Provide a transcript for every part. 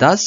10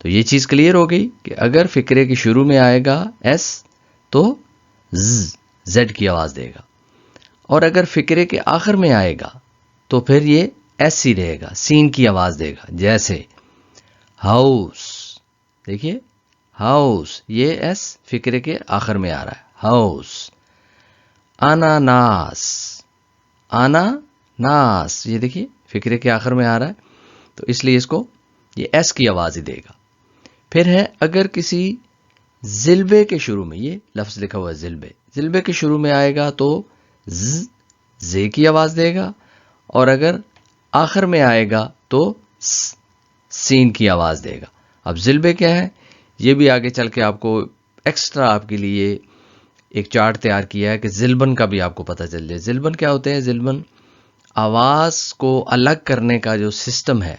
تو یہ چیز کلیئر ہو گئی کہ اگر فقرے کے شروع میں آئے گا ایس تو زیڈ کی آواز دے گا، اور اگر فقرے کے آخر میں آئے گا تو پھر یہ ایس ہی رہے گا، سین کی آواز دے گا. جیسے ہاؤس، دیکھیے ہاؤس، یہ ایس فقرے کے آخر میں آ رہا ہے، ہاؤس. اناناس، اناناس، یہ دیکھیے فقرے کے آخر میں آ رہا ہے تو اس لیے اس کو یہ ایس کی آواز ہی دے گا. پھر ہے اگر کسی زلبے کے شروع میں، یہ لفظ لکھا ہوا ہے زلبے، زلبے کے شروع میں آئے گا تو زے کی آواز دے گا، اور اگر آخر میں آئے گا تو سین کی آواز دے گا. اب زلبے کیا ہے یہ بھی آگے چل کے آپ کو ایکسٹرا آپ کے لیے ایک چارٹ تیار کیا ہے کہ زلبن کا بھی آپ کو پتہ چل جائے. زلبن کیا ہوتے ہیں؟ زلبن آواز کو الگ کرنے کا جو سسٹم ہے،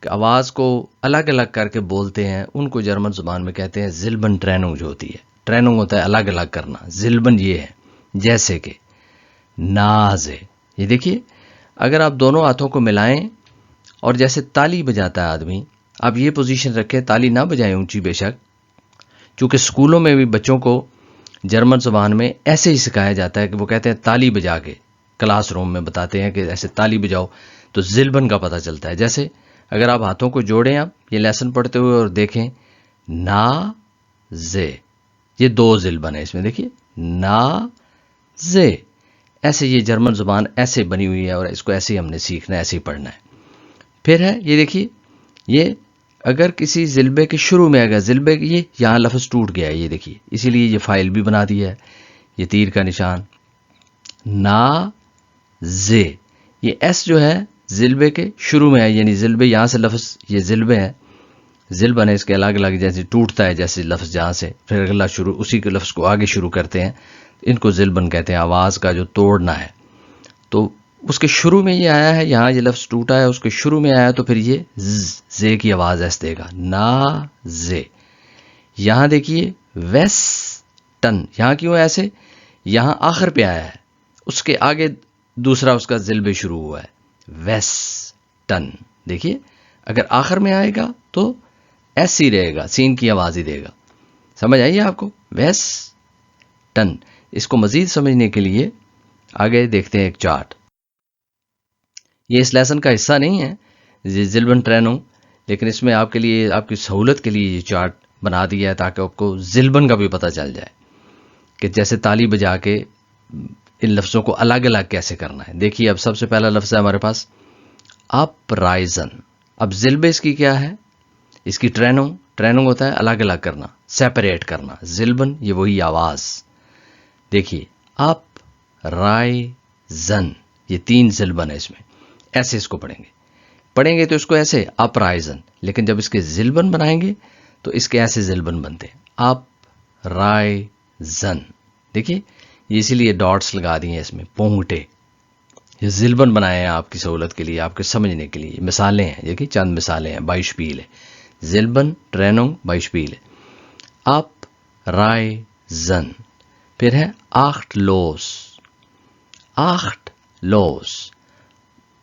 کہ آواز کو الگ الگ کر کے بولتے ہیں، ان کو جرمن زبان میں کہتے ہیں زلبن ٹریننگ. جو ہوتی ہے ٹریننگ ہوتا ہے الگ الگ کرنا، زلبن یہ ہے. جیسے کہ ناز ہے، یہ دیکھیے اگر آپ دونوں ہاتھوں کو ملائیں اور جیسے تالی بجاتا ہے آدمی، آپ یہ پوزیشن رکھیں، تالی نہ بجائیں اونچی بے شک، چونکہ اسکولوں میں بھی بچوں کو جرمن زبان میں ایسے ہی سکھایا جاتا ہے کہ وہ کہتے ہیں تالی بجا کے، کلاس روم میں بتاتے ہیں کہ ایسے تالی بجاؤ تو زلبن کا پتہ چلتا ہے. جیسے اگر آپ ہاتھوں کو جوڑیں، آپ یہ لیسن پڑھتے ہوئے اور دیکھیں نا زے، یہ دو زلبن ہے اس میں، دیکھیے نا زے. ایسے یہ جرمن زبان ایسے بنی ہوئی ہے اور اس کو ایسے ہی ہم نے سیکھنا ہے، ایسے ہی پڑھنا ہے. پھر ہے یہ دیکھیے، یہ اگر کسی زلبے کے شروع میں اگر زلبے کی، یہ یہاں لفظ ٹوٹ گیا ہے، یہ دیکھیے اسی لیے یہ فائل بھی بنا دیا ہے، یہ تیر کا نشان نا زے. یہ ایس جو ہے زلبے کے شروع میں ہے، یعنی زلبے یہاں سے لفظ، یہ زلبے ہیں، زلبن ہے اس کے الگ الگ، جیسے ٹوٹتا ہے جیسے لفظ جہاں سے پھر اگلا شروع، اسی کے لفظ کو آگے شروع کرتے ہیں، ان کو زلبن کہتے ہیں. آواز کا جو توڑنا ہے تو اس کے شروع میں یہ آیا ہے، یہاں یہ لفظ ٹوٹا ہے، اس کے شروع میں آیا تو پھر یہ زے کی آواز ایس دے گا، نا زے. یہاں دیکھیے ویسٹن، یہاں کیوں ایسے؟ یہاں آخر پہ آیا ہے، اس کے آگے دوسرا اس کا زلبے شروع ہوا ہے، ویسٹن. دیکھیے اگر آخر میں آئے گا تو ایس ہی رہے گا، سین کی آواز ہی دے گا. سمجھ آئیے آپ کو؟ ویسٹن. اس کو مزید سمجھنے کے لیے آگے دیکھتے ہیں ایک چارٹ. یہ اس لیسن کا حصہ نہیں ہے یہ زلبن ٹریننگ، لیکن اس میں آپ کے لیے، آپ کی سہولت کے لیے یہ چارٹ بنا دیا ہے تاکہ آپ کو زلبن کا بھی پتہ چل جائے کہ جیسے تالی بجا کے ان لفظوں کو الگ الگ کیسے کرنا ہے. دیکھیے اب سب سے پہلا لفظ ہے ہمارے پاس اپ رائزن. اب زلبے اس کی کیا ہے؟ اس کی ٹریننگ ہوتا ہے الگ الگ کرنا، سیپریٹ کرنا. زلبن یہ وہی آواز، دیکھیے اپ رائزن، یہ تین زلبن ہے اس میں، ایسے اس کو پڑھیں گے تو اس کو ایسے اپ رائزن، لیکن جب اس کے زلبن بنائیں گے تو اس کے ایسے زلبن بنتے ہیں اپ رائزن. دیکھیے یہ اسی لیے ڈاٹس لگا دیے اس میں، پونگٹے، یہ زلبن بنائے ہیں آپ کی سہولت کے لیے، آپ کے سمجھنے کے لیے. مثالیں ہیں، دیکھیے چند مثالیں ہیں، بائشپیل ہے، زلبن ٹریننگ بائشپیل ہے، اپ رائزن. پھر ہے آخٹ لوس، آخٹ لوس.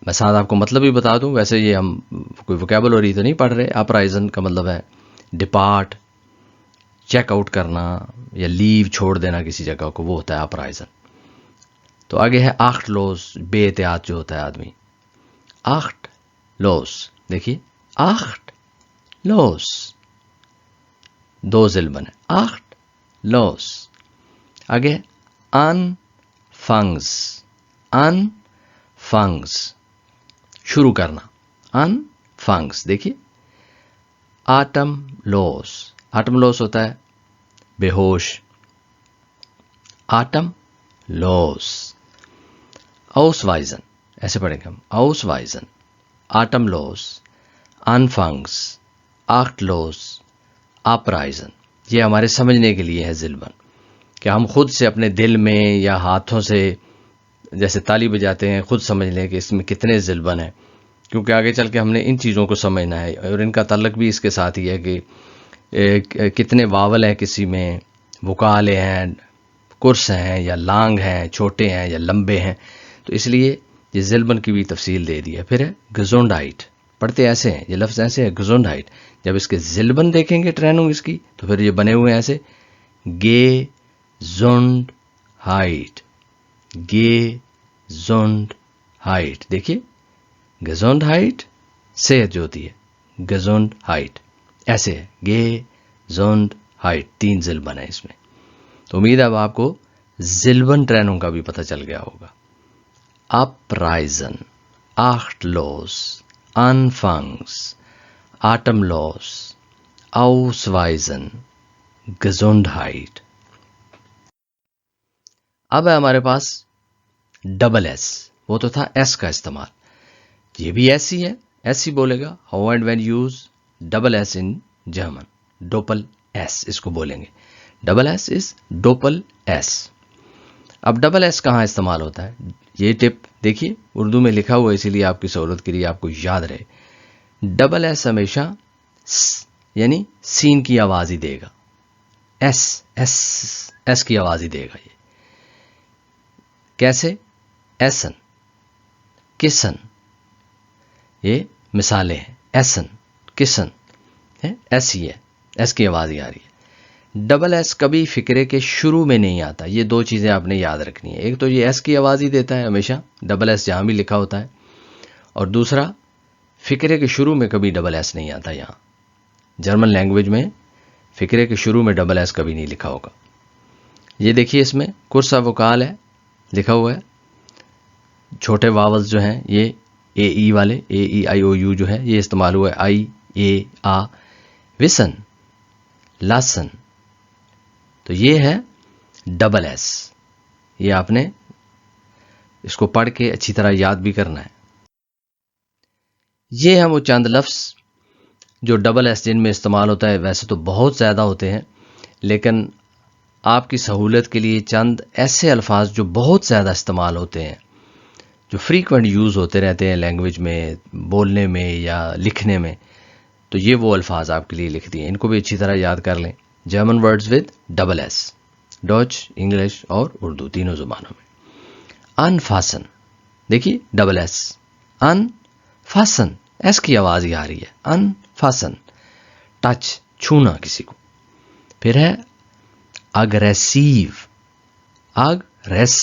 میں ساتھ آپ کو مطلب بھی بتا دوں، ویسے یہ ہم کوئی ووکیبلری تو نہیں پڑھ رہے. اپ رائزن کا مطلب ہے ڈپارٹ، چیک آؤٹ کرنا یا لیو چھوڑ دینا کسی جگہ کو، وہ ہوتا ہے اپ رائزن. تو آگے ہے آخٹ لوس، بے احتیاط جو ہوتا ہے آدمی، آخٹ لوس. دیکھیے آخٹ لوس، دو زلبن ہے، آخٹ لوس. آگے ان فنگز، ان فنگز شروع کرنا، ان فنگز. دیکھیے آٹم لوس، آٹم لوس ہوتا ہے بے ہوش، آٹم لوس. اوس وائزن، ایسے پڑھیں گے ہم، اوس وائزن، آٹم لوس، ان فنگز، آخٹ لوس، آپ رائزن. یہ ہمارے سمجھنے کے لیے ہے زلبن، کہ ہم خود سے اپنے دل میں یا ہاتھوں سے جیسے تالی بجاتے ہیں خود سمجھ لیں کہ اس میں کتنے زلبن ہیں، کیونکہ آگے چل کے ہم نے ان چیزوں کو سمجھنا ہے، اور ان کا تعلق بھی اس کے ساتھ ہی ہے کہ کتنے واول ہیں کسی میں، وکالے ہیں، کرس ہیں یا لانگ ہیں، چھوٹے ہیں یا لمبے ہیں. تو اس لیے یہ زلبن کی بھی تفصیل دے دی ہے. پھر ہے گزونڈائٹ، پڑھتے ایسے ہیں، یہ لفظ ایسے ہے گزونڈہائٹ. جب اس کے زلبن دیکھیں گے ٹریننگ اس کی تو پھر یہ بنے ہوئے ہیں ایسے گے-زونڈ-ہائٹ، گے-زونڈ-ہائٹ. دیکھیے گزونڈہائٹ صحت جو ہوتی ہے، گزونڈہائٹ ایسے ہے، گے-زونڈ-ہائٹ، 3 زلبن ہے اس میں. تو امید ہے اب آپ کو زلبن ٹرینوں کا بھی پتہ چل گیا ہوگا. اپرائزن، آخٹلوس، انفنگس، آٹملوس، آؤسوائزن، گزونڈہائٹ. اب ہے ہمارے پاس ڈبل ایس. وہ تو تھا ایس کا استعمال، یہ بھی ایسی ہے، ایسی بولے گا. How and when use double S in German, ڈوپل ایس اس کو بولیں گے. ڈبل ایس از ڈوپل ایس. اب ڈبل ایس کہاں استعمال ہوتا ہے؟ یہ ٹپ دیکھیے اردو میں لکھا ہوا ہے، اسی لیے آپ کی سہولت کے لیے آپ کو یاد رہے. ڈبل ایس ہمیشہ یعنی سین کی آواز ہی دے گا، ایس ایس ایس کی آواز ہی دے گا. یہ کیسے؟ ایسن، کسن، یہ مثالیں ہیں. ایسن، کسن، ایس ہی ہے، ایس کی آواز ہی آ رہی ہے. ڈبل ایس کبھی فقرے کے شروع میں نہیں آتا. یہ دو چیزیں آپ نے یاد رکھنی ہے. ایک تو یہ ایس کی آواز ہی دیتا ہے ہمیشہ، ڈبل ایس جہاں بھی لکھا ہوتا ہے. اور دوسرا فقرے کے شروع میں کبھی ڈبل ایس نہیں آتا. یہاں جرمن لینگویج میں فقرے کے شروع میں ڈبل ایس کبھی نہیں لکھا ہوگا. یہ دیکھیے اس میں کرسا وکال ہے لکھا ہوا ہے. چھوٹے واولز جو ہیں یہ اے ای والے، اے ای آئی او یو جو ہے یہ استعمال ہوا ہے. آئی، اے، آ. وسن، لاسن. تو یہ ہے ڈبل ایس. یہ آپ نے اس کو پڑھ کے اچھی طرح یاد بھی کرنا ہے. یہ ہیں وہ چند لفظ جو ڈبل ایس جن میں استعمال ہوتا ہے. ویسے تو بہت زیادہ ہوتے ہیں، لیکن آپ کی سہولت کے لیے چند ایسے الفاظ جو بہت زیادہ استعمال ہوتے ہیں، جو فریکوینٹ یوز ہوتے رہتے ہیں لینگویج میں، بولنے میں یا لکھنے میں. تو یہ وہ الفاظ آپ کے لیے لکھ دیے، ان کو بھی اچھی طرح یاد کر لیں. German words with double S, Deutsch, English اور اردو تینوں زبانوں میں. انفاسن، دیکھیے ڈبل ایس، انفاسن ایس کی آواز ہی آ رہی ہے. انفاسن، ٹچ، چھونا کسی کو. پھر ہے اگریسیو، اگریس،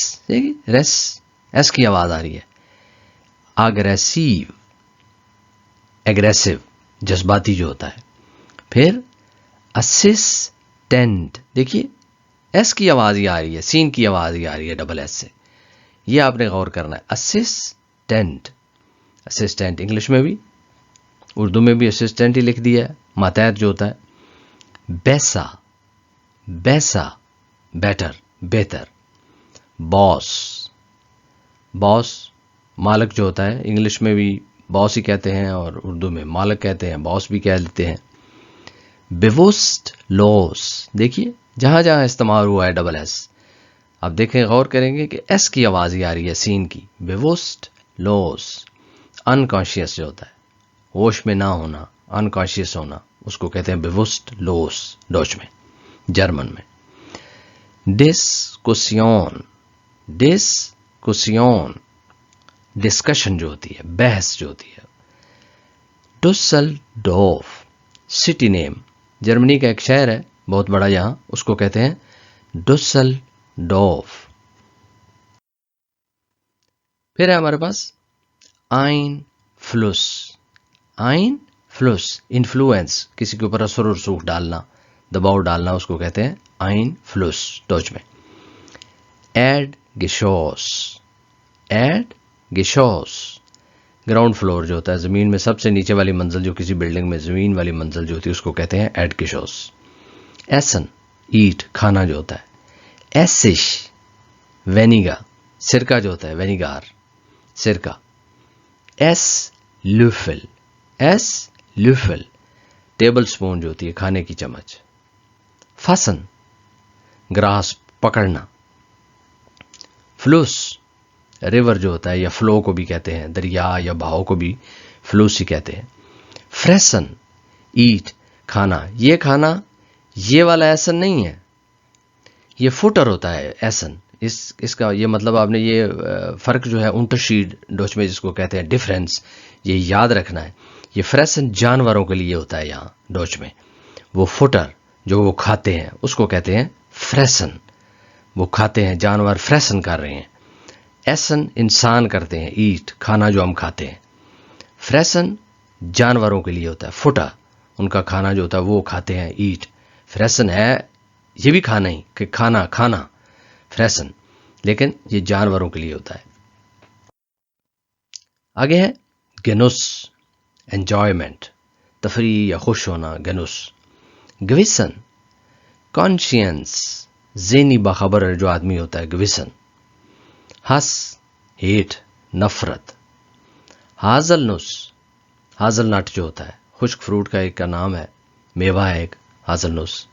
ریس ایس کی آواز آ رہی ہے. اگریسیو، ایگریسو جذباتی جو ہوتا ہے. پھر اسسٹنٹ، دیکھیے ایس کی آواز ہی آ رہی ہے، سین کی آواز ہی آ رہی ہے ڈبل ایس سے. یہ آپ نے غور کرنا ہے. اسسٹنٹ، اسسٹنٹ انگلش میں بھی اردو میں بھی اسسٹنٹ ہی لکھ دیا ہے. ماتحت جو ہوتا ہے. بیسا، بیسا بیٹر، بہتر. باس، باس مالک جو ہوتا ہے، انگلش میں بھی باس ہی کہتے ہیں اور اردو میں مالک کہتے ہیں، باس بھی کہہ لیتے ہیں. بیوسٹ لوس، دیکھیے جہاں جہاں استعمال ہوا ہے ڈبل ایس، اب دیکھیں غور کریں گے کہ ایس کی آواز ہی آ رہی ہے سین کی. بیوسٹ لوس، انکانشیس جو ہوتا ہے، ہوش میں نہ ہونا، انکانشیس ہونا، اس کو کہتے ہیں بیوسٹ لوس ڈوچ میں، جرمن میں. ڈسکشن، ڈسکشن ڈسکشن جو ہوتی ہے، بحث جو ہوتی ہے. ڈسلڈورف، سٹی نیم، جرمنی کا ایک شہر ہے بہت بڑا یہاں، اس کو کہتے ہیں ڈسلڈورف. پھر ہے ہمارے پاس آئن فلوس. آئن فلوس، انفلوئنس، کسی کے اوپر اثر و رسوخ ڈالنا، دباؤ ڈالنا، اس کو کہتے ہیں آئن فلوس ڈوچ میں. ایڈ گشوس، ایڈ گشوس گراؤنڈ فلور جو ہوتا ہے، زمین میں سب سے نیچے والی منزل جو کسی بلڈنگ میں زمین والی منزل جو ہوتی ہے اس کو کہتے ہیں ایڈ گشوس. ایسن، ایٹ، کھانا جو ہوتا ہے. ایسش، وینیگا، سرکہ جو ہوتا ہے، وینیگار، سرکہ. ایس لوفل، ایس لوفل ٹیبل سپون جو ہوتی ہے، کھانے کی چمچ. فسن، گراس، پکڑنا. فلوس، ریور جو ہوتا ہے یا فلو کو بھی کہتے ہیں، دریا یا بہاؤ کو بھی فلوس ہی کہتے ہیں. فریسن، ایٹ، کھانا. یہ کھانا یہ والا ایسن نہیں ہے، یہ فوٹر ہوتا ہے ایسن. اس کا یہ مطلب آپ نے یہ فرق جو ہے انٹرشیڈ ڈوچ میں جس کو کہتے ہیں ڈفرینس، یہ یاد رکھنا ہے. یہ فریسن جانوروں کے لیے ہوتا ہے یہاں ڈوچ میں. وہ فٹر جو وہ کھاتے ہیں اس کو کہتے ہیں فریسن. وہ کھاتے ہیں، جانور فریسن کر رہے ہیں. ایسن انسان کرتے ہیں، ایٹ کھانا جو ہم کھاتے ہیں. فریسن جانوروں کے لیے ہوتا ہے، فٹا ان کا کھانا جو ہوتا ہے وہ کھاتے ہیں، ایٹ. فریسن ہے یہ بھی کھانا ہی کہ کھانا فریسن، لیکن یہ جانوروں کے لیے ہوتا ہے. آگے ہے گنوس، انجوائمنٹ، تفریح یا خوش ہونا. گنوس. گویسن، کانشینس، ذہنی باخبر جو آدمی ہوتا ہے گویسن. ہس، ہیٹ، نفرت. ہازل نس، ہازل نٹ جو ہوتا ہے خشک فروٹ کا ایک کا نام ہے، میوہ ہے ایک ہازل نس.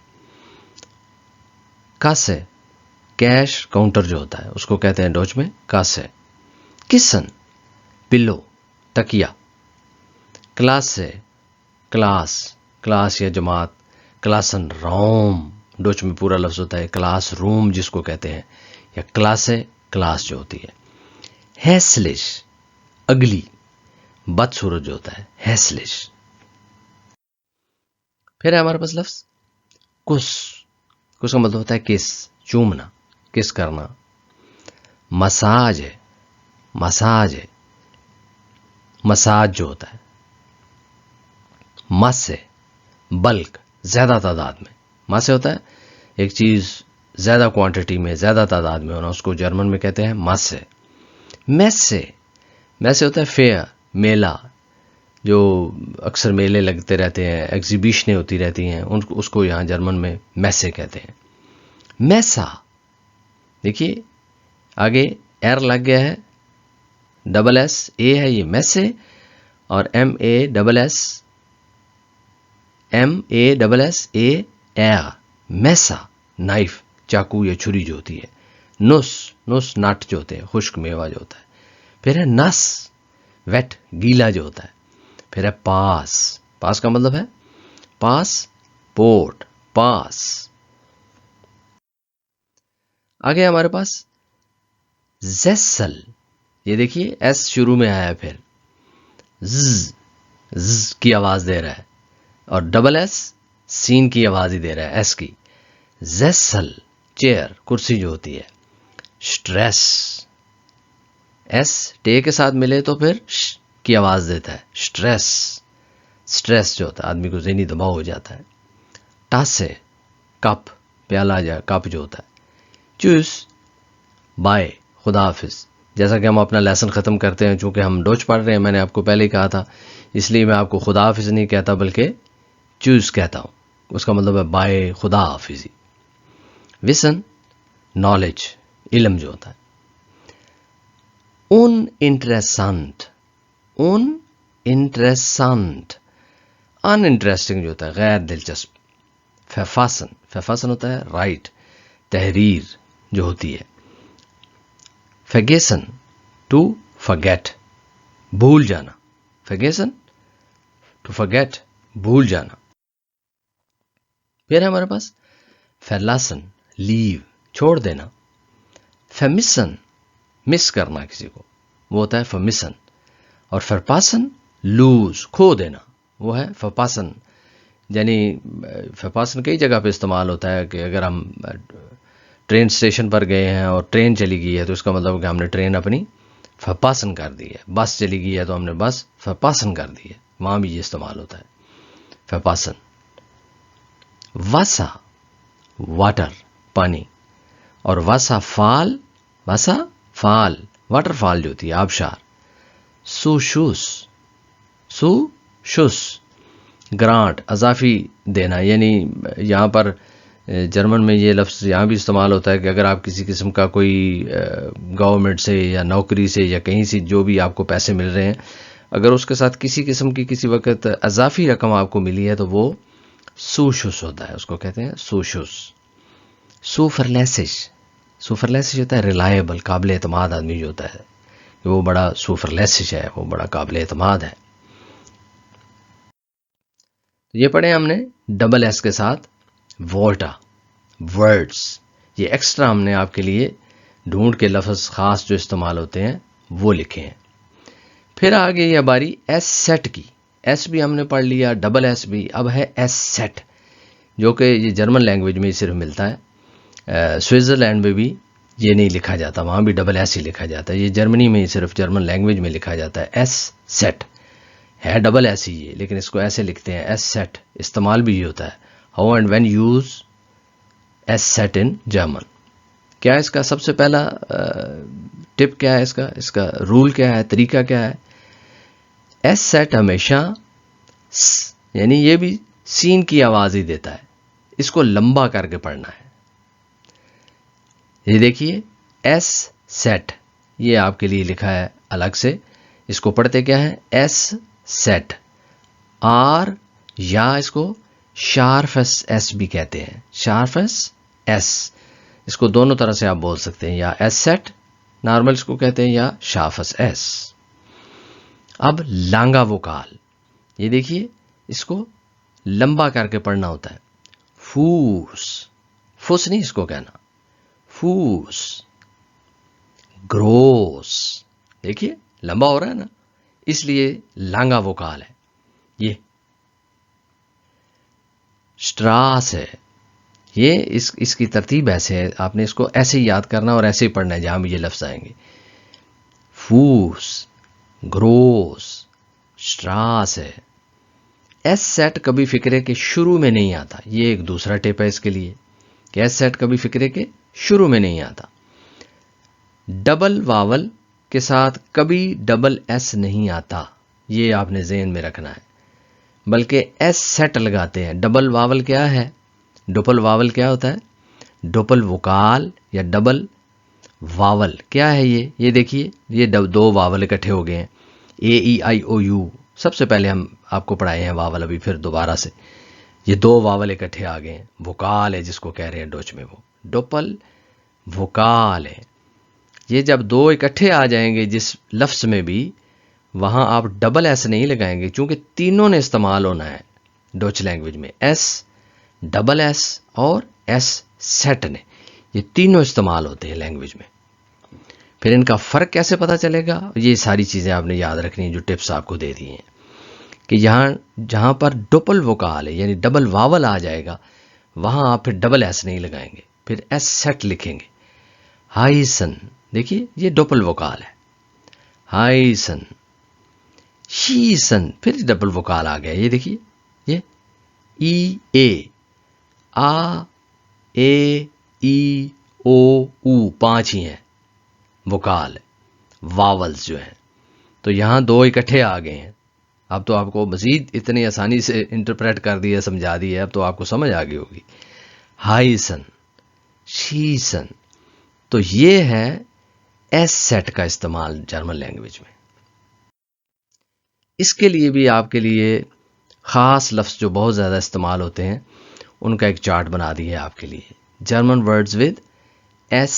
کاسے، کیش کاؤنٹر جو ہوتا ہے اس کو کہتے ہیں ڈوچ میں کاسے. کسن، پلو، تکیا. کلاس سے، کلاس یا جماعت. کلاسن روم ڈوچ میں پورا لفظ ہوتا ہے کلاس روم جس کو کہتے ہیں، یا کلاس جو ہوتی ہے. ہیسلش، اگلی، بدصورت جو ہوتا ہے ہیسلش. پھر ہے ہمارے پاس لفظ کس کا مطلب ہوتا ہے کس، چومنا، کس کرنا. مساج ہے، مساج جو ہوتا ہے. مس ہے، بلک، زیادہ تعداد میں. مس ہوتا ہے ایک چیز زیادہ کوانٹٹی میں، زیادہ تعداد میں ہونا، اس کو جرمن میں کہتے ہیں مس ہے. میسے ہوتا ہے فیئر، میلہ، جو اکثر میلے لگتے رہتے ہیں، ایگزیبیشنیں ہوتی رہتی ہیں، اس کو یہاں جرمن میں میسے کہتے ہیں. میسا، دیکھیے آگے ایر لگ گیا ہے، ڈبل ایس اے ہے، یہ میسے، اور MASS اے ایر، میسا، نائف، چاقو یا چھری جو ہوتی ہے. نس نٹ جو ہوتے ہیں خشک میوہ جو ہوتا ہے. پھر ہے نس، ویٹ، گیلا جو ہوتا ہے. پھر ہے پاس کا مطلب ہے پورٹ، پاس. آگے ہمارے پاس زیسل، یہ دیکھیے ایس شروع میں آیا ہے، پھر ز کی آواز دے رہا ہے، اور ڈبل ایس سین کی آواز ہی دے رہا ہے ایس کی. زیسل، چیئر، کرسی جو ہوتی ہے. سٹریس، ایس ٹے کے ساتھ ملے تو پھر ش کی آواز دیتا ہے. سٹریس جو ہوتا ہے آدمی کو ذہنی دباؤ ہو جاتا ہے. ٹاسے، کپ، پیالہ یا کپ جو ہوتا ہے. چوس، بائے، خدا حافظ. جیسا کہ ہم اپنا لیسن ختم کرتے ہیں، چونکہ ہم ڈوچ پڑھ رہے ہیں، میں نے آپ کو پہلے ہی کہا تھا، اس لیے میں آپ کو خدا حافظ نہیں کہتا بلکہ چوز کہتا ہوں. اس کا مطلب ہے بائے، خدا حافظی. وسن، نالج، علم جو ہوتا ہے. ان انٹرسٹنٹ، ان انٹرسٹنگ جو ہوتا ہے غیر دلچسپ. فیفاسن ہوتا ہے رائٹ، تحریر جو ہوتی ہے. فیگیسن، ٹو فرگیٹ، بھول جانا. فیگیسن، ٹو فرگیٹ، بھول جانا. پھر ہے ہمارے پاس فیلاسن، لیو، چھوڑ دینا. فیمسن، مس کرنا کسی کو، وہ ہوتا ہے فیمسن. اور فرپاسن، لوز، کھو دینا، وہ ہے فرپاسن. یعنی فرپاسن کئی جگہ پہ استعمال ہوتا ہے کہ اگر ہم ٹرین اسٹیشن پر گئے ہیں اور ٹرین چلی گئی ہے تو اس کا مطلب کہ ہم نے ٹرین اپنی فرپاسن کر دی ہے. بس چلی گئی ہے تو ہم نے بس فرپاسن کر دی ہے، وہاں بھی یہ استعمال ہوتا ہے فرپاسن. وسا، واٹر، پانی. اور وسا فال، واٹر فال جو ہوتی ہے آبشار. سوشوس، گرانٹ، اضافی دینا. یعنی یہاں پر جرمن میں یہ لفظ یہاں بھی استعمال ہوتا ہے کہ اگر آپ کسی قسم کا کوئی گورنمنٹ سے یا نوکری سے یا کہیں سے جو بھی آپ کو پیسے مل رہے ہیں، اگر اس کے ساتھ کسی قسم کی کسی وقت اضافی رقم آپ کو ملی ہے تو وہ سوشوس ہوتا ہے، اس کو کہتے ہیں سوشوس. سوفرلیسش ہوتا ہے ریلائبل، قابل اعتماد آدمی جو ہوتا ہے کہ وہ بڑا سوفرلیسش ہے، وہ بڑا قابل اعتماد ہے. یہ پڑھے ہم نے ڈبل ایس کے ساتھ وولٹا، ورڈز. یہ ایکسٹرا ہم نے آپ کے لیے ڈھونڈ کے لفظ خاص جو استعمال ہوتے ہیں وہ لکھے ہیں. پھر آگے یہ باری ایس سیٹ کی. ایس بھی ہم نے پڑھ لیا, ڈبل ایس بھی. اب ہے ایس سیٹ, جو کہ یہ جرمن لینگویج میں صرف ملتا ہے. سوئٹزرلینڈ میں بھی یہ نہیں لکھا جاتا, وہاں بھی ڈبل ایس ہی لکھا جاتا ہے. یہ جرمنی میں صرف جرمن لینگویج میں لکھا جاتا ہے ایس سیٹ. ہے ڈبل ایس ہی یہ, لیکن اس کو ایسے لکھتے ہیں ایس سیٹ. استعمال بھی یہ ہوتا ہے, how and when use Eszett in German. کیا اس کا سب سے پہلا ٹپ کیا ہے, اس کا رول کیا ہے, طریقہ کیا ہے؟ ایس سیٹ ہمیشہ یعنی یہ بھی سین کی آواز ہی دیتا ہے, اس کو لمبا کر کے پڑھنا ہے. یہ دیکھیے ایس سیٹ, یہ آپ کے لیے لکھا ہے الگ سے. اس کو پڑھتے کیا ہے؟ S set. آر یا اس کو شارفس ایس بھی کہتے ہیں, شارفس ایس. اس کو دونوں طرح سے آپ بول سکتے ہیں, یا ایس سیٹ نارمل اس کو کہتے ہیں, یا شارفس ایس. اب لانگا ووکال, یہ دیکھیے اس کو لمبا کر کے پڑھنا ہوتا ہے. فوس, فوس نہیں اس کو کہنا, فوس. گروس, دیکھیے لمبا ہو رہا ہے نا, اس لیے لانگا ووکال ہے. یہ سٹراس ہے. یہ اس کی ترتیب ایسے ہے, آپ نے اس کو ایسے ہی یاد کرنا اور ایسے ہی پڑھنا ہے جہاں بھی یہ لفظ آئیں گے. فوس, گروس, سٹراس ہے. ایس سیٹ کبھی فکرے کے شروع میں نہیں آتا. یہ ایک دوسرا ٹپ ہے اس کے لیے کہ ایس سیٹ کبھی فکرے کے شروع میں نہیں آتا. ڈبل واول کے ساتھ کبھی ڈبل ایس نہیں آتا, یہ آپ نے ذہن میں رکھنا ہے. بلکہ ایس سیٹ لگاتے ہیں. ڈبل واول کیا ہے؟ ڈبل واول کیا ہوتا ہے؟ ڈبل وکال یا ڈبل واول کیا ہے یہ دیکھیے, یہ دو واول اکٹھے ہو گئے ہیں. اے ای آئی او یو سب سے پہلے ہم آپ کو پڑھائے ہیں واول, ابھی پھر دوبارہ سے یہ دو واول اکٹھے آ گئے ہیں. وکال ہے جس کو کہہ رہے ہیں ڈوچ میں, وہ ڈبل وکال ہے. یہ جب دو اکٹھے آ جائیں گے جس لفظ میں بھی, وہاں آپ ڈبل ایس نہیں لگائیں گے, چونکہ تینوں نے استعمال ہونا ہے ڈوچ لینگویج میں. ایس, ڈبل ایس اور ایس سیٹ نے, یہ تینوں استعمال ہوتے ہیں لینگویج میں. پھر ان کا فرق کیسے پتہ چلے گا؟ یہ ساری چیزیں آپ نے یاد رکھنی ہیں جو ٹپس آپ کو دے دی ہیں, کہ جہاں پر ڈبل وکال ہے یعنی ڈبل واول آ جائے گا, وہاں آپ پھر ڈبل ایس نہیں لگائیں گے, پھر ایس سیٹ لکھیں گے. ہائیسن, دیکھیے یہ ڈبل وکال ہے, ہائیسن. شیسن, پھر ڈبل وکال آ گیا. یہ دیکھیے یہ ای اے, آ اے ای او او, 5 ہی ہیں وکال واولز جو ہیں. تو یہاں دو اکٹھے آ گئے ہیں. اب تو آپ کو مزید اتنی آسانی سے انٹرپریٹ کر دیا, سمجھا دیا, اب تو آپ کو سمجھ آ گئی ہوگی. ہائیسن, شیسن. تو یہ ہے ایس سیٹ کا استعمال جرمن لینگویج میں. اس کے لیے بھی آپ کے لیے خاص لفظ جو بہت زیادہ استعمال ہوتے ہیں, ان کا ایک چارٹ بنا دی ہے آپ کے لیے. German words with S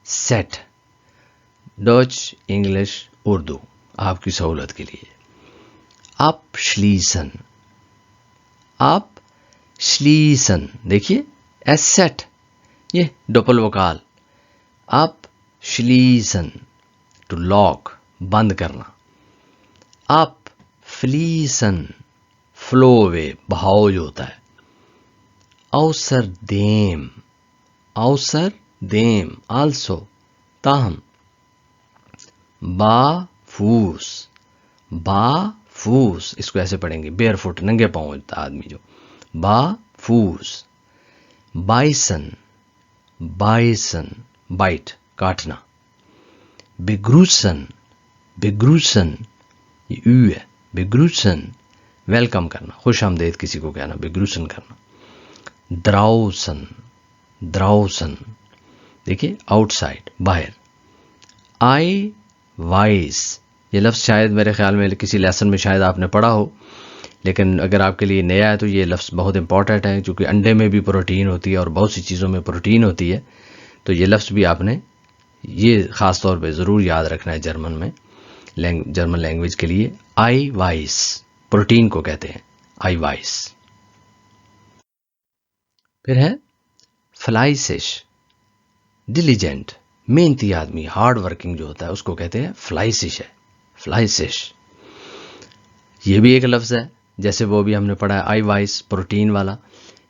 set, Dutch, English, Urdu, آپ کی سہولت کے لیے. اپ شلیسن, آپ شلیسن, دیکھیے ایس سیٹ, یہ ڈبل وکال. اپ شلیسن, ٹو لاک, بند کرنا. اپ فلیسن, فلو وے, بہاؤ جو ہوتا ہے. اوسر دیم, اوسر دیم, آلسو, تاہم. با فوس, با فوس, اس کو ایسے پڑھیں گے بیئر فٹ, ننگے پاؤں آدمی جو. با فوس. بائسن, بائسن, بائٹ, کاٹنا. بگروسن, بگروسن, یہ او ہے, بگروسن, ویلکم کرنا, خوش آمدید کسی کو کہنا, بگروسن کرنا. دراؤسن, دراؤسن, دیکھیے آؤٹ سائڈ, باہر. آئی وائس, یہ لفظ شاید میرے خیال میں کسی لیسن میں شاید آپ نے پڑھا ہو, لیکن اگر آپ کے لیے نیا ہے تو یہ لفظ بہت امپورٹنٹ ہے, کیونکہ انڈے میں بھی پروٹین ہوتی ہے اور بہت سی چیزوں میں پروٹین ہوتی ہے. تو یہ لفظ بھی آپ نے یہ خاص طور پہ ضرور یاد رکھنا ہے جرمن میں, جرمن لینگویج کے لیے. آئی وائس, پروٹین کو کہتے ہیں آئی وائس. پھر ہے فلائسش, ڈیلیجنٹ, محنتی آدمی, ہارڈ ورکنگ جو ہوتا ہے اس کو کہتے ہیں فلائسش ہے, فلائسش. یہ بھی ایک لفظ ہے، جیسے وہ بھی ہم نے پڑھا ہے آئی وائس، پروٹین والا،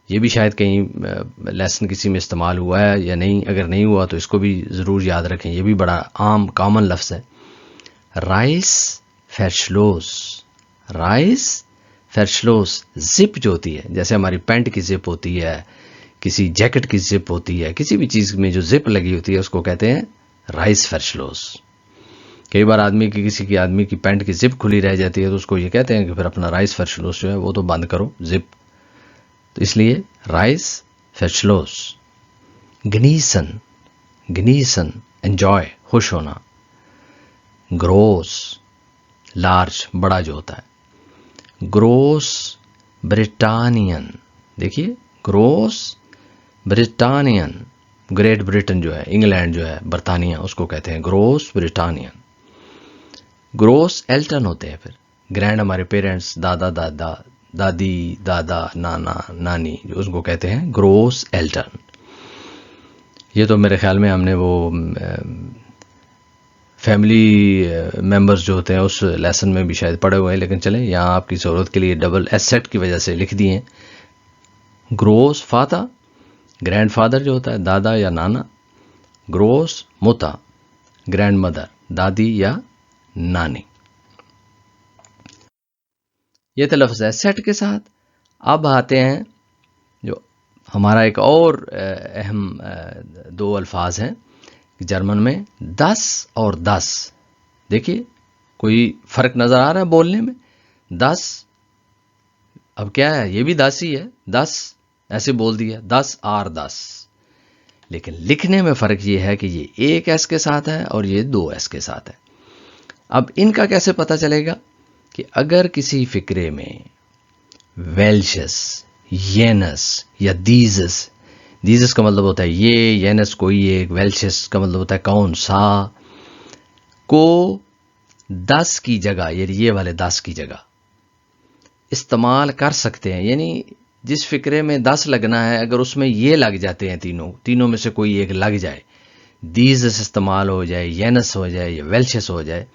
یہ بھی شاید کہیں لیسن کسی میں استعمال ہوا ہے یا نہیں، اگر نہیں ہوا تو اس کو بھی ضرور یاد رکھیں، یہ بھی بڑا عام کامن لفظ ہے۔ رائس فیرشلوس، رائس فیرشلوس، زپ جو ہوتی ہے، جیسے ہماری پینٹ کی زپ ہوتی ہے، کسی جیکٹ کی زپ ہوتی ہے، کسی بھی چیز میں جو زپ لگی ہوتی ہے اس کو کہتے ہیں رائس فیرشلوس۔ کئی بار کسی آدمی کی پینٹ کی زپ کھلی رہ جاتی ہے تو اس کو یہ کہتے ہیں کہ پھر اپنا رائس فیرشلوس جو ہے وہ تو بند کرو زپ، تو اس لیے رائس فیرشلوس۔ گنیسن، گنیسن انجوائے، خوش ہونا۔ گروس لارج، بڑا جو ہوتا ہے۔ گروس بریٹانین، دیکھیے گروس بریٹانین، گریٹ بریٹن جو ہے، انگلینڈ جو ہے، برطانیہ، اس کو کہتے ہیں گروس بریٹانین۔ گروس ایلٹن ہوتے ہیں پھر، گرینڈ ہمارے پیرنٹس، دادا دادا، دادی دادا، نانا نانی، جو اس کو کہتے ہیں گروس ایلٹن۔ یہ تو میرے خیال میں ہم نے وہ فیملی ممبرز جو ہوتے ہیں اس لیسن میں بھی شاید پڑھے ہوئے ہیں، لیکن چلیں یہاں آپ کی ضرورت کے لیے ڈبل ایس سیٹ کی وجہ سے لکھ دیے ہیں۔ گروس فاتا، گرینڈ فادر جو ہوتا ہے، دادا یا نانا۔ گروس متا، گرینڈ مدر، دادی یا نانی۔ یہ تو لفظ ہے سیٹ کے ساتھ۔ اب آتے ہیں جو ہمارا ایک اور اہم دو الفاظ ہیں جرمن میں، دس اور دس۔ دیکھیے کوئی فرق نظر آ رہا ہے بولنے میں؟ دس، اب کیا ہے، یہ بھی دس ہی ہے، دس ایسے بول دیا، دس آر دس، لیکن لکھنے میں فرق یہ ہے کہ یہ ایک ایس کے ساتھ ہے اور یہ دو ایس کے ساتھ ہے۔ اب ان کا کیسے پتہ چلے گا کہ اگر کسی فقرے میں ویلشس، یینس یا دیزس، دیزس کا مطلب ہوتا ہے یہ، یینس کوئی ایک، ویلشس کا مطلب ہوتا ہے کون سا، کو دس کی جگہ، یعنی یہ والے دس کی جگہ استعمال کر سکتے ہیں، یعنی جس فقرے میں 10 لگنا ہے اگر اس میں یہ لگ جاتے ہیں، تینوں میں سے کوئی ایک لگ جائے، دیزس استعمال ہو جائے، یینس ہو جائے یا ویلشس ہو جائے،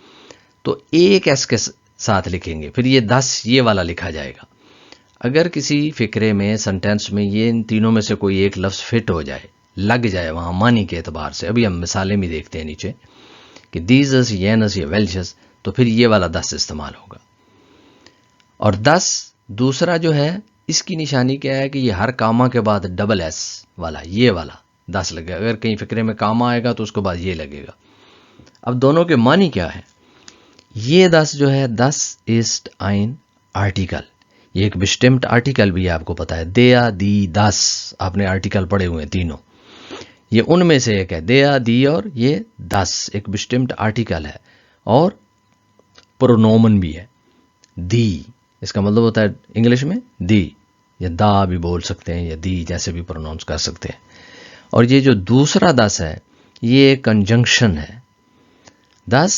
تو ایک ایس کے ساتھ لکھیں گے، پھر یہ 10 یہ والا لکھا جائے گا۔ اگر کسی فقرے میں، سنٹینس میں یہ ان تینوں میں سے کوئی ایک لفظ فٹ ہو جائے، لگ جائے وہاں معنی کے اعتبار سے، ابھی ہم مثالیں بھی دیکھتے ہیں نیچے کہ دیزس، یینس یا ویلشس، تو پھر یہ والا 10 استعمال ہوگا۔ اور 10 دوسرا جو ہے، اس کی نشانی کیا ہے کہ یہ ہر کاما کے بعد ڈبل ایس والا، یہ والا 10 لگے گا۔ اگر کہیں فقرے میں کاما آئے گا تو اس کے بعد یہ لگے گا۔ اب دونوں کے معنی کیا ہے؟ یہ 10 جو ہے، 10 ist ein آرٹیکل، یہ ایک بسٹمٹ آرٹیکل بھی ہے، آپ کو پتا ہے، دیا دی دس، آپ نے آرٹیکل پڑھے ہوئے ہیں تینوں، یہ ان میں سے ایک ہے، دیا دی اور یہ 10 ایک بسٹمٹ آرٹیکل ہے، اور پرونومن بھی ہے، دی، اس کا مطلب ہوتا ہے انگلش میں دی، یا دا بھی بول سکتے ہیں یا دی، جیسے بھی پروناؤنس کر سکتے ہیں۔ اور یہ جو دوسرا 10 ہے یہ کنجنکشن ہے، 10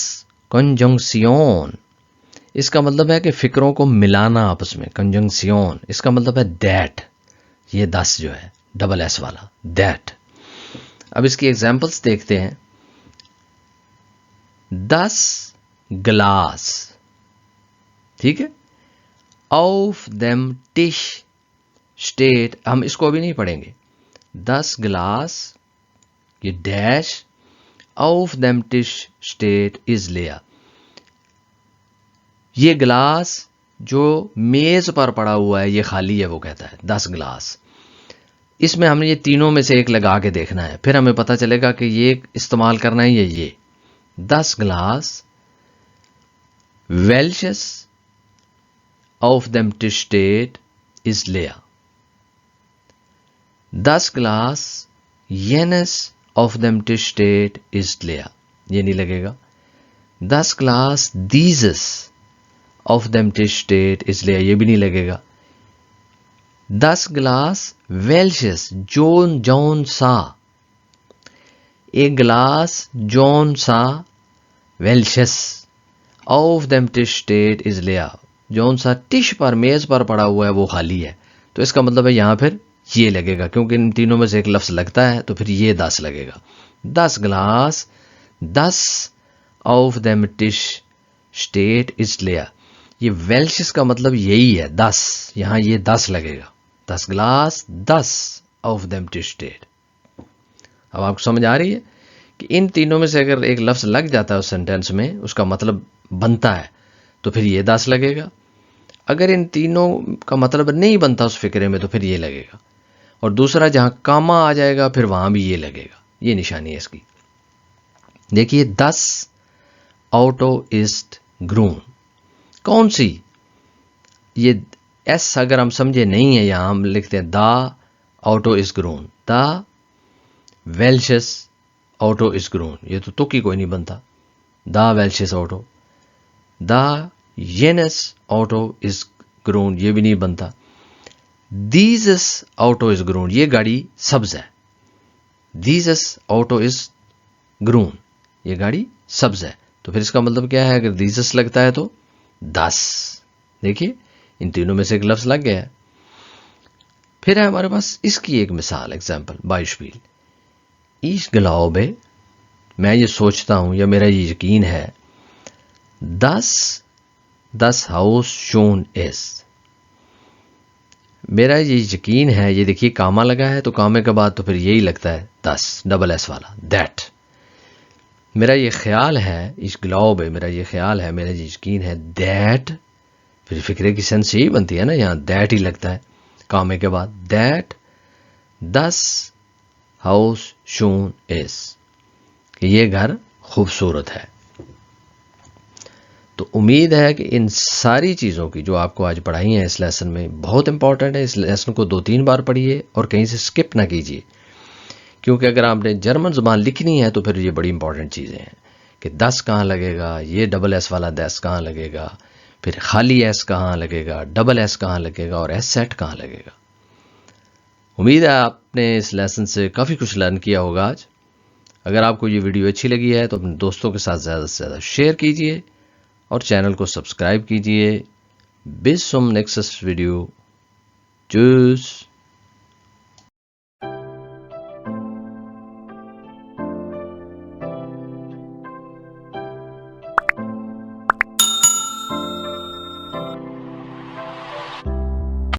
کنجنکسیون، اس کا مطلب ہے کہ فکروں کو ملانا آپس میں، کنجنکسیون، اس کا مطلب ہے دیٹ، یہ 10 جو ہے ڈبل ایس والا، دیٹ۔ اب اس کی ایگزامپلس دیکھتے ہیں۔ 10 گلاس، ٹھیک ہے، auf dem Tisch steht، ہم اس کو ابھی نہیں پڑھیں گے، 10 گلاس، یہ dash, auf dem Tisch steht ist leer، یہ گلاس جو میز پر پڑا ہوا ہے یہ خالی ہے، وہ کہتا ہے 10 گلاس۔ اس میں ہم نے یہ تینوں میں سے ایک لگا کے دیکھنا ہے، پھر ہمیں پتہ چلے گا کہ یہ استعمال کرنا ہے یہ 10 گلاس ویلشس auf dem Tisch steht ist leer، 10 گلاس jenes auf dem Tisch steht ist leer، یہ نہیں لگے گا۔ 10 glass dieses auf dem Tisch steht ist leer، یہ بھی نہیں لگے گا۔ 10 گلاس welches جون سا، ایک گلاس جون سا welches auf dem Tisch steht ist leer، جون سا ٹش پر، میز پر پڑا ہوا ہے وہ خالی ہے، تو اس کا مطلب ہے یہاں پھر یہ لگے گا، کیونکہ ان تینوں میں سے ایک لفظ لگتا ہے تو پھر یہ 10 لگے گا۔ 10 glass 10 auf dem Tisch steht ist leer، یہ ویلشز کا مطلب یہی ہے 10. یہاں یہ 10 لگے گا. 10 گلاس 10 آف دیم ٹیسٹڈ. اب آپ کو سمجھ آ رہی ہے کہ ان تینوں میں سے اگر ایک لفظ لگ جاتا ہے اس سینٹینس میں، اس کا مطلب بنتا ہے، تو پھر یہ 10 لگے گا. اگر ان تینوں کا مطلب نہیں بنتا اس فقرے میں تو پھر یہ لگے گا. اور دوسرا جہاں کاما آ جائے گا پھر وہاں بھی یہ لگے گا. یہ نشانی ہے اس کی. دیکھیے 10 آؤٹو اسٹ گرون. کون سی؟ یہ ایس اگر ہم سمجھے نہیں ہے یہاں ہم لکھتے ہیں دا آؤٹو اس گرون، دا ویلشس آؤٹو اس گرون. یہ تو تک ہی کوئی نہیں بنتا. دا ویلشس آؤٹو. دا ینس آؤٹو اس گرون، یہ بھی نہیں بنتا. دیزس آؤٹو اس گرون، یہ گاڑی سبز ہے. دیزس آؤٹو اس گرون، یہ گاڑی سبز ہے. تو پھر اس کا مطلب کیا ہے؟ اگر دیزس لگتا ہے تو 10. دیکھیے ان تینوں میں سے ایک لفظ لگ گیا ہے. پھر ہے ہمارے پاس اس کی ایک مثال، ایگزامپل بائشپیل. ایش گلاؤبے، میں یہ سوچتا ہوں یا میرا یہ یقین ہے، 10 ہاؤس شون ایس. میرا یہ یقین ہے. یہ دیکھیے کاما لگا ہے تو کامے کے بعد تو پھر یہی لگتا ہے 10 ڈبل ایس والا، دیٹ. میرا یہ خیال ہے، اس گلاؤب ہے، میرا یہ خیال ہے، میرا یہ یقین ہے، دیٹ. پھر فکرے کی سینس یہی بنتی ہے نا، یہاں دیٹ ہی لگتا ہے کامے کے بعد. دیٹ 10 ہاؤس شون ایس، کہ یہ گھر خوبصورت ہے. تو امید ہے کہ ان ساری چیزوں کی جو آپ کو آج پڑھائی ہیں اس لیسن میں بہت امپورٹنٹ ہے. اس لیسن کو 2-3 بار پڑھیے اور کہیں سے سکپ نہ کیجیے، کیونکہ اگر آپ نے جرمن زبان لکھنی ہے تو پھر یہ بڑی امپورٹنٹ چیزیں ہیں کہ 10 کہاں لگے گا، یہ ڈبل ایس والا 10 کہاں لگے گا، پھر خالی ایس کہاں لگے گا، ڈبل ایس کہاں لگے گا، اور ایس سیٹ کہاں لگے گا. امید ہے آپ نے اس لیسن سے کافی کچھ لرن کیا ہوگا آج. اگر آپ کو یہ ویڈیو اچھی لگی ہے تو اپنے دوستوں کے ساتھ زیادہ سے زیادہ شیئر کیجیے اور چینل کو سبسکرائب کیجیے. بس سم نیکسٹ ویڈیو. چوس.